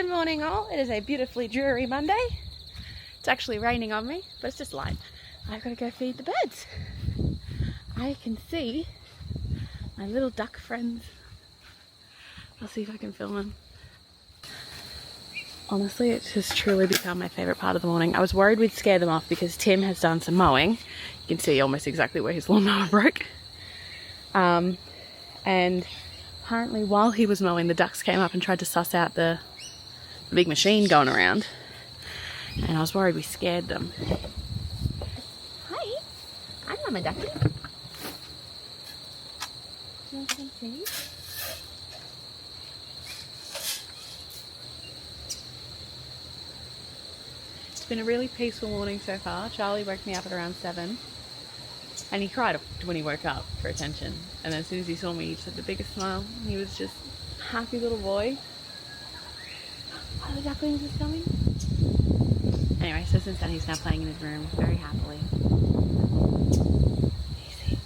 Good morning all, it is a beautifully dreary Monday. It's actually raining on me, but it's just light. I've got to go feed the birds. I can see my little duck friends. I'll see if I can film them. Honestly, it's just truly become my favourite part of the morning. I was worried we'd scare them off because Tim has done some mowing. You can see almost exactly where his lawnmower broke. And apparently while he was mowing, the ducks came up and tried to suss out the big machine going around. And I was worried we scared them. Hi, I'm Mama Ducky. Do you want some tea? It's been a really peaceful morning so far. Charlie woke me up at around 7 and he cried when he woke up for attention. And then as soon as he saw me, he just had the biggest smile. He was just a happy little boy. Are the ducklings just coming? Anyway, so since then he's now playing in his room very happily. Easy.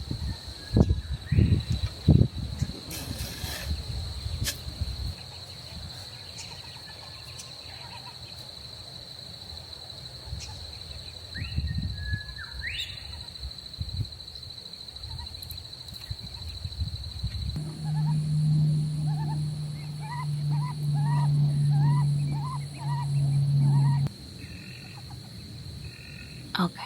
Okay.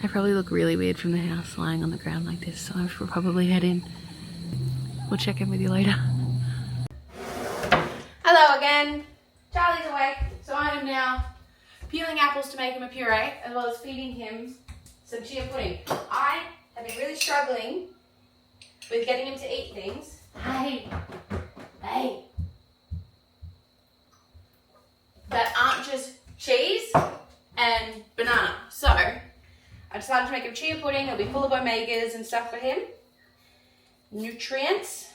I probably look really weird from the house lying on the ground like this, so I should probably head in. We'll check in with you later. Hello again. Charlie's awake, so I am now peeling apples to make him a puree, as well as feeding him some chia pudding. I have been really struggling with getting him to eat things. Hey. That aren't just cheese and banana. So I decided to make him chia pudding. It'll be full of omegas and stuff for him, nutrients,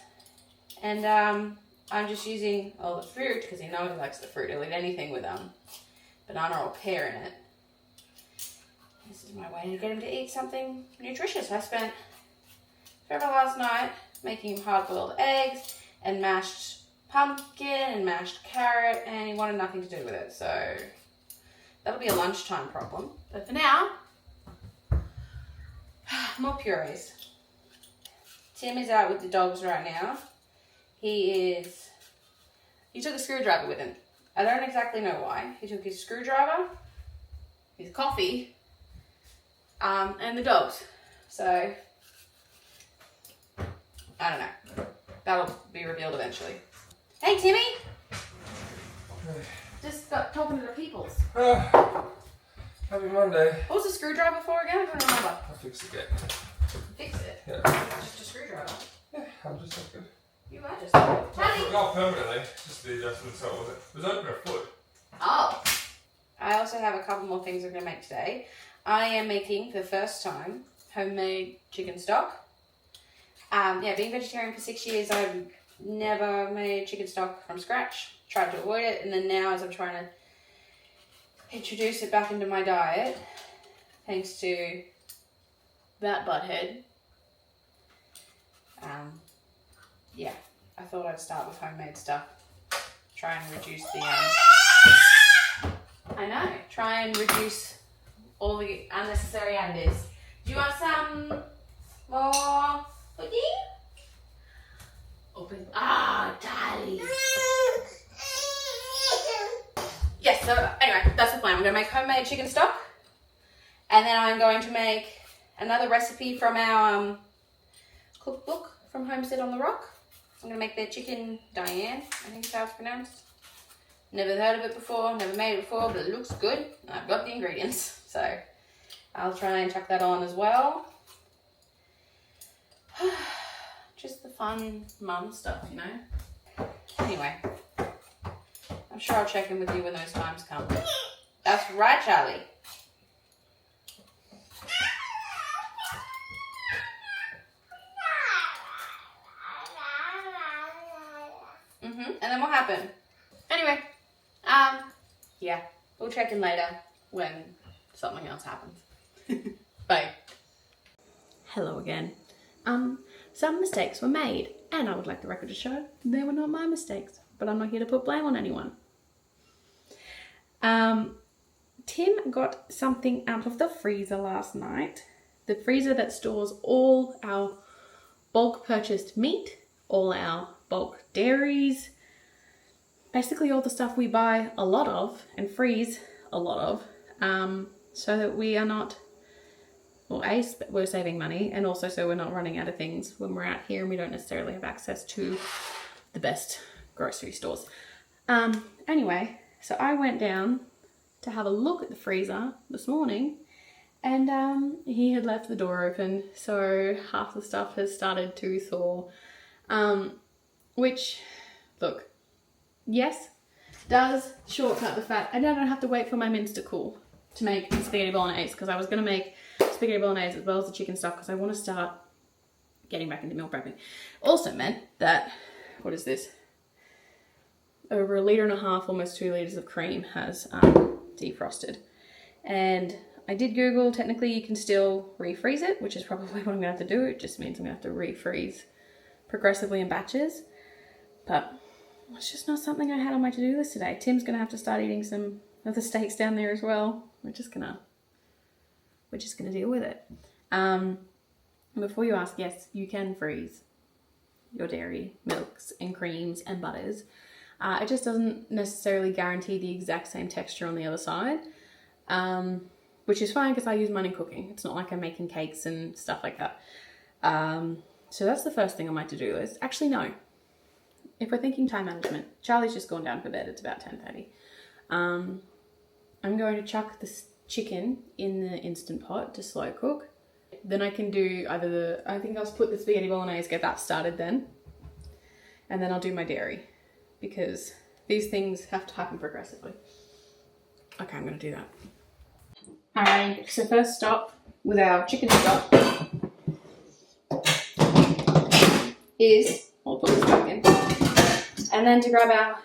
and I'm just using all the fruit because he knows he likes the fruit. He'll eat anything with banana or pear in it. This is my way to get him to eat something nutritious. I spent forever last night making him hard-boiled eggs and mashed pumpkin and mashed carrot, and he wanted nothing to do with it, so that'll be a lunchtime problem. But for now, more purees. Tim is out with the dogs right now. He took a screwdriver with him. I don't exactly know why. He took his screwdriver, his coffee, and the dogs. So, I don't know. That'll be revealed eventually. Hey, Timmy! Hey. Just got talking to the peoples. Happy Monday. What was the screwdriver for again? I don't remember. I'll fix it again. Fix it? Yeah. Just a screwdriver. Yeah, I'm just so good. You are just Charlie! Not permanently, just the adjustment, so it was open a foot. Oh! I also have a couple more things I'm going to make today. I am making, for the first time, homemade chicken stock. Being vegetarian for 6 years, I've never made chicken stock from scratch. Tried to avoid it, and then now as I'm trying to introduce it back into my diet, thanks to that butthead, I thought I'd start with homemade stuff. Try and reduce try and reduce all the unnecessary additives. Do you want some more pudding? Open. Darling. Yes, so anyway, that's the plan. I'm going to make homemade chicken stock. And then I'm going to make another recipe from our cookbook from Homestead on the Rock. I'm going to make their chicken Diane, I think is how it's pronounced. Never heard of it before, never made it before, but it looks good. I've got the ingredients, so I'll try and chuck that on as well. Just the fun mum stuff, you know. Anyway, I'm sure I'll check in with you when those times come. That's right, Charlie. And then what happened? Anyway, we'll check in later when something else happens. Bye. Hello again. Some mistakes were made, and I would like the record to show they were not my mistakes. but I'm not here to put blame on anyone. Tim got something out of the freezer last night. The freezer that stores all our bulk purchased meat, all our bulk dairies, basically all the stuff we buy a lot of and freeze a lot of, so that we are not, well, A, we're saving money, and also so we're not running out of things when we're out here and we don't necessarily have access to the best grocery stores. Anyway, so I went down to have a look at the freezer this morning, and he had left the door open, so half the stuff has started to thaw, which, look, yes, does shortcut the fact I don't have to wait for my mince to cool to make spaghetti bolognese, because I was going to make spaghetti bolognese as well as the chicken stuff because I want to start getting back into meal prepping. Also meant that, what is this? Over 1.5 liters, almost 2 liters of cream has defrosted. And I did Google, technically you can still refreeze it, which is probably what I'm going to have to do. It just means I'm going to have to refreeze progressively in batches. But it's just not something I had on my to-do list today. Tim's going to have to start eating some of the steaks down there as well. We're just gonna deal with it. Before you ask, yes, you can freeze your dairy, milks, and creams and butters. It just doesn't necessarily guarantee the exact same texture on the other side, which is fine because I use mine in cooking. It's not like I'm making cakes and stuff like that. So that's the first thing on my to-do list. Actually, no. If we're thinking time management, Charlie's just gone down for bed. It's about 10:30. I'm going to chuck the chicken in the Instant Pot to slow cook. Then I can do either I think I'll put the spaghetti bolognese, get that started then. And then I'll do my dairy, because these things have to happen progressively. Okay, I'm going to do that. Alright, so first stop with our chicken stock is, I'll put this back in, and then to grab our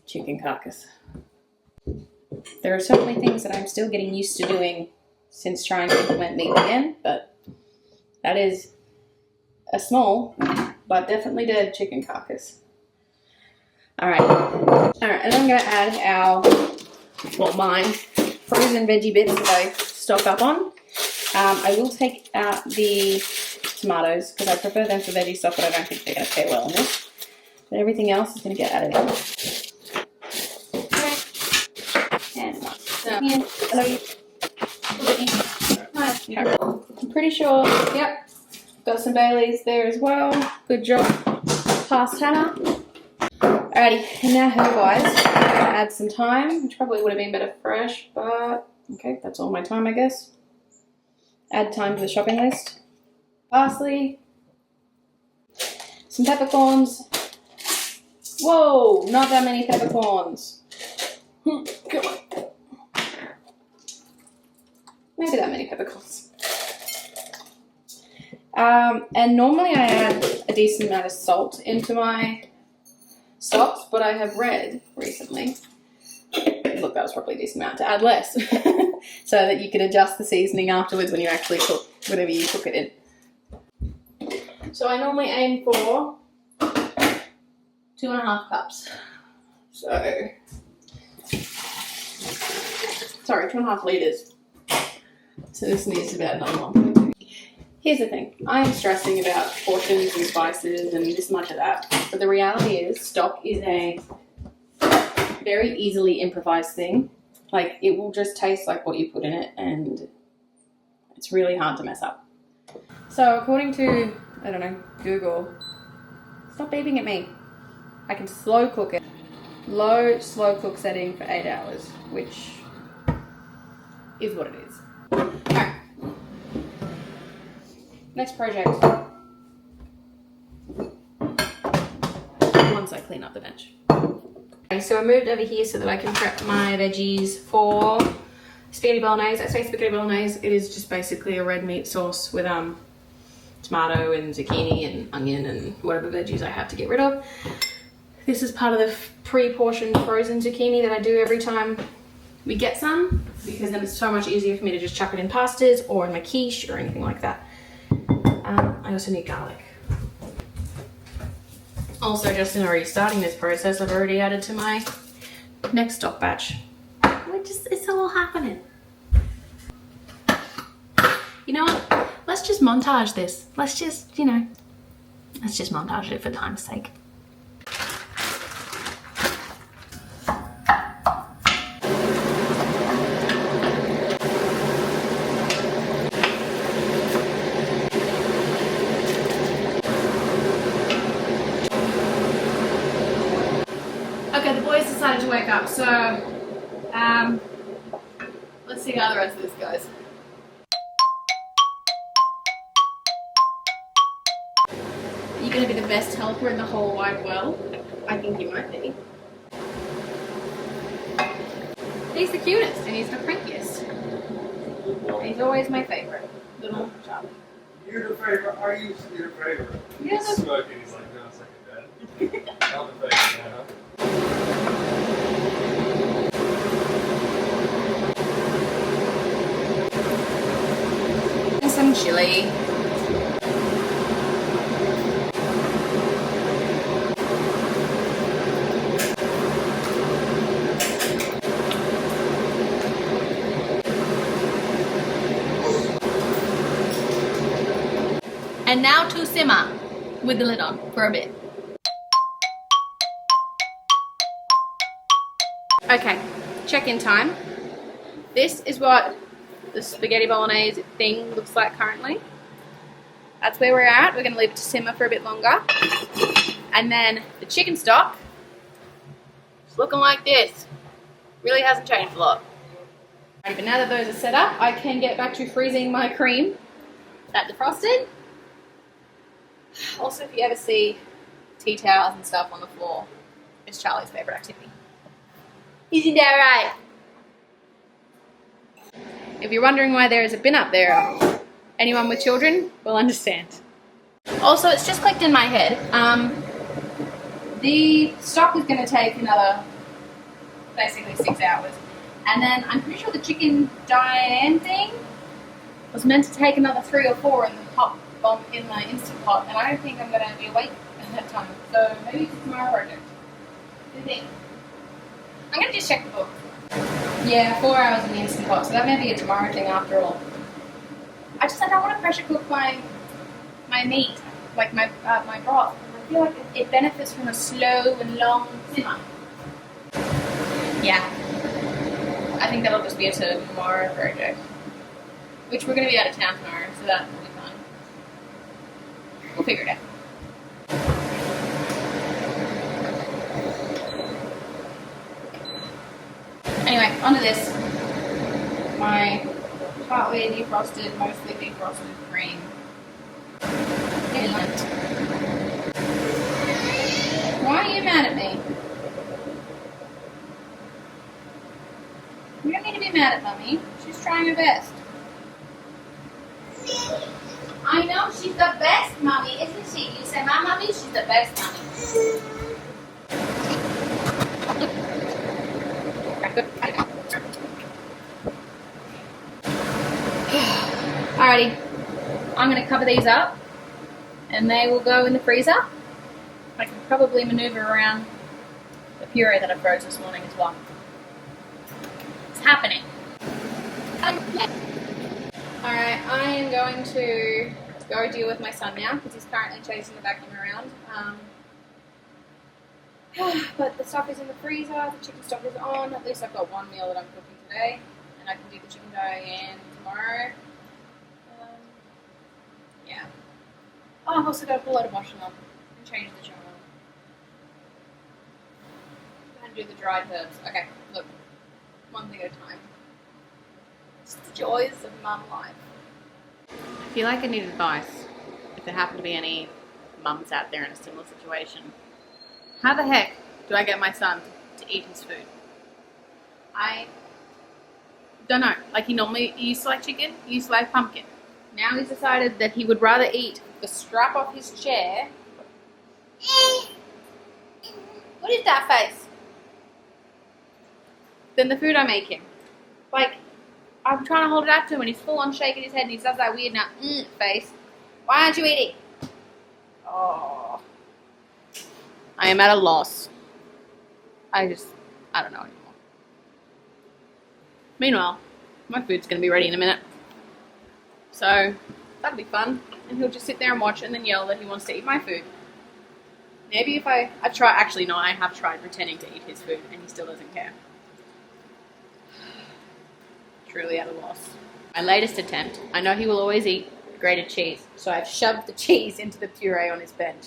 chicken carcass. There are certainly things that I'm still getting used to doing since trying to implement meat again, but that is a small but definitely dead chicken carcass. Alright, and then I'm going to add our, well, mine, frozen veggie bits that I stock up on. I will take out the tomatoes because I prefer them for veggie stuff, but I don't think they're going to pair well in this. But everything else is going to get added in. I'm pretty sure, yep, got some Baileys there as well. Good job, past Hannah. Alrighty, and now herb-wise, I'm going to add some thyme, which probably would have been better fresh, but okay, that's all my thyme, I guess. Add thyme to the shopping list. Parsley, some peppercorns. Whoa, not that many peppercorns. Come on. Maybe that many peppercorns. And normally I add a decent amount of salt into my stocks, but I have read recently, look, that was probably a decent amount, to add less so that you can adjust the seasoning afterwards when you actually cook whatever you cook it in. So I normally aim for 2.5 cups. So, sorry, 2.5 liters. So this needs about another 1.2. Here's the thing, I am stressing about portions and spices and this much of that, but the reality is stock is a very easily improvised thing. Like, it will just taste like what you put in it, and it's really hard to mess up. So according to, I don't know, Google, stop beeping at me. I can slow cook it. Low slow cook setting for 8 hours, which is what it is. Alright. Next project. Once I clean up the bench. Okay, so I moved over here so that I can prep my veggies for spaghetti bolognese. I say spaghetti bolognese, it is just basically a red meat sauce with tomato and zucchini and onion and whatever veggies I have to get rid of. This is part of the pre-portioned frozen zucchini that I do every time we get some, because then it's so much easier for me to just chuck it in pastas or in my quiche or anything like that. I also need garlic. Also, just in already starting this process, I've already added to my next stock batch. It's all happening. You know what? Let's just montage this. Let's just montage it for time's sake. Okay, the boys decided to wake up, so let's see how the rest of this goes. Are you going to be the best helper in the whole wide world? I think you might be. He's the cutest and he's the crankiest. He's always my favorite. Little Charlie. You're the favorite. Are you your favorite? Yeah, He's smoking. He's like, no, it's like a dad. I'm the favorite now. And some chili. And now to simmer with the lid on for a bit. Okay, check-in time. This is what the spaghetti bolognese thing looks like currently. That's where we're at. We're going to leave it to simmer for a bit longer. And then the chicken stock is looking like this. Really hasn't changed a lot. But now that those are set up, I can get back to freezing my cream that defrosted. Also, if you ever see tea towels and stuff on the floor, it's Charlie's favourite activity. Isn't that right? If you're wondering why there is a bin up there, anyone with children will understand. Also, it's just clicked in my head. The stock is going to take another, basically 6 hours. And then I'm pretty sure the chicken Diane thing was meant to take another 3 or 4 in the hot bomb in the Instant Pot, and I don't think I'm going to be awake at that time. So maybe it's tomorrow project. What do you think? I'm going to just check the book. Yeah, 4 hours in the Instant Pot, so that may be a tomorrow thing after all. I don't want to pressure cook my meat, like my broth. I feel like it benefits from a slow and long simmer. Yeah. I think that'll just be a tomorrow project. Which we're going to be out of town tomorrow, so that will be fun. We'll figure it out. Anyway, onto this. My partly defrosted, mostly defrosted cream. Inlet. Why are you mad at me? You don't need to be mad at Mummy. She's trying her best. I know she's the best Mummy, isn't she? You say my Mummy, she's the best Mummy. Alrighty, I'm going to cover these up and they will go in the freezer. I can probably maneuver around the puree that I froze this morning as well. It's happening. Alright, I am going to go deal with my son now because he's currently chasing the vacuum around. But the stuff is in the freezer, the chicken stock is on. At least I've got one meal that I'm cooking today, and I can do the chicken Diane tomorrow. Yeah. Oh, I've also got to put a load of washing on and change the shower. And do the dried herbs. Okay, look, one thing at a time. It's the joys of mum life. I feel like I need advice if there happen to be any mums out there in a similar situation. How the heck do I get my son to eat his food? I don't know. Like he used to like chicken, he used to like pumpkin. Now he's decided that he would rather eat the strap off his chair. What is that face? Than the food I make him. Like, I'm trying to hold it up to him and he's full on shaking his head and he does that weird face. Why aren't you eating? Oh. I am at a loss. I don't know anymore. Meanwhile, my food's going to be ready in a minute. So, that'll be fun. And he'll just sit there and watch and then yell that he wants to eat my food. Maybe if I try, actually no, I have tried pretending to eat his food and he still doesn't care. Truly at a loss. My latest attempt. I know he will always eat grated cheese, so I've shoved the cheese into the puree on his bench.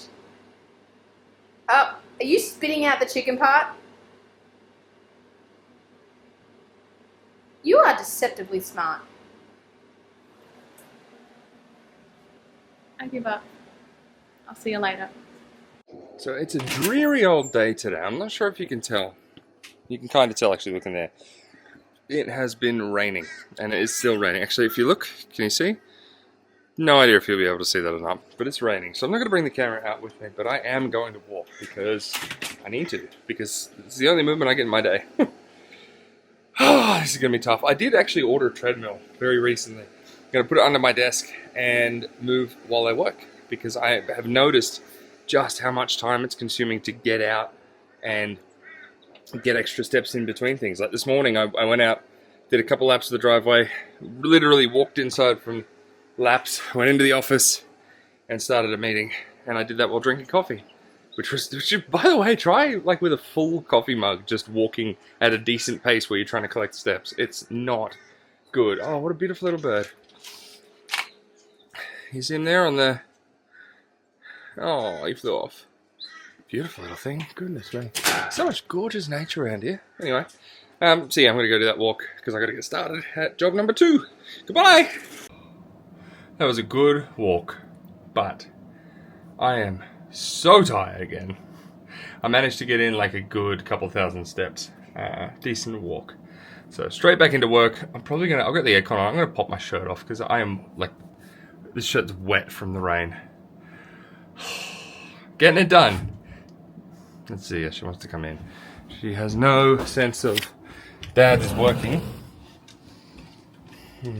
Oh, are you spitting out the chicken part? You are deceptively smart. I give up. I'll see you later. So it's a dreary old day today. I'm not sure if you can tell. You can kind of tell actually looking there. It has been raining, and it is still raining. Actually, if you look, can you see? No idea if you'll be able to see that or not, but it's raining. So I'm not going to bring the camera out with me, but I am going to walk because I need to, because it's the only movement I get in my day. Oh, this is going to be tough. I did actually order a treadmill very recently. I'm going to put it under my desk and move while I work, because I have noticed just how much time it's consuming to get out and get extra steps in between things. Like this morning, I went out, did a couple laps of the driveway, literally walked inside from laps, went into the office and started a meeting, and I did that while drinking coffee, which by the way, try like with a full coffee mug, just walking at a decent pace where you're trying to collect steps. It's not good. Oh, what a beautiful little bird. You see him there on the... Oh, he flew off. Beautiful little thing. Goodness me. So much gorgeous nature around here. Anyway, so yeah, I'm going to go do that walk because I got to get started at job number 2. Goodbye! That was a good walk, but I am so tired again. I managed to get in like a good couple thousand steps. Decent walk. So straight back into work. I'll get the aircon on. I'm going to pop my shirt off because I am like, this shirt's wet from the rain. Getting it done. Let's see if she wants to come in. She has no sense of Dad is working.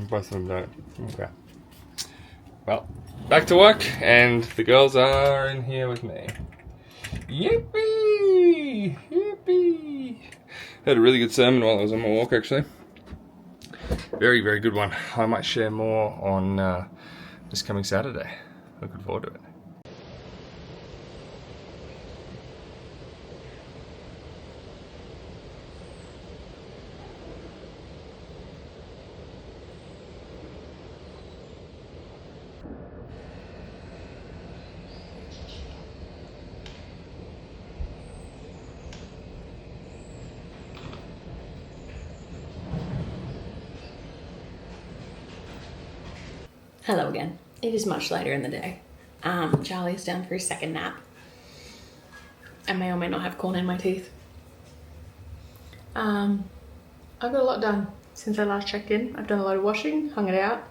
Both of them don't. Okay. Well, back to work, and the girls are in here with me. Yippee! Yippee! Had a really good sermon while I was on my walk, actually. Very, very good one. I might share more on this coming Saturday. Looking forward to it. Hello again. It is much later in the day. Charlie's down for his second nap. I may or may not have corn in my teeth. I've got a lot done since I last checked in. I've done a lot of washing, hung it out,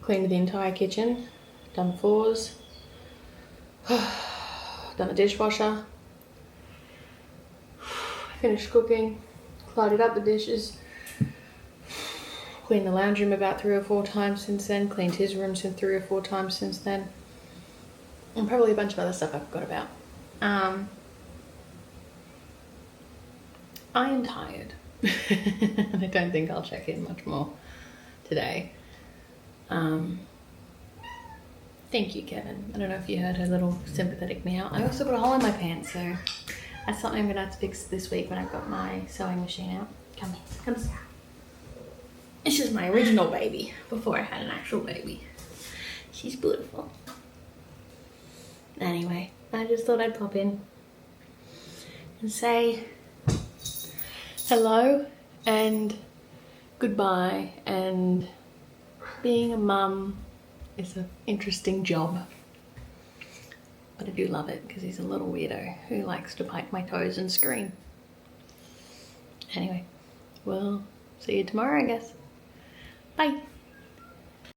cleaned the entire kitchen, done the floors, done the dishwasher, finished cooking, clouded up the dishes, cleaned the lounge room about 3 or 4 times since then, cleaned his room 3 or 4 times since then, and probably a bunch of other stuff I forgot about. I am tired. I don't think I'll check in much more today. Thank you, Kevin. I don't know if you heard her little sympathetic meow. I also got a hole in my pants, so that's something I'm gonna have to fix this week when I've got my sewing machine out. Come here, come sit. This is my original baby, before I had an actual baby. She's beautiful. Anyway, I just thought I'd pop in and say hello and goodbye, and being a mum is an interesting job. But I do love it because he's a little weirdo who likes to bite my toes and scream. Anyway, we'll see you tomorrow, I guess. Bye.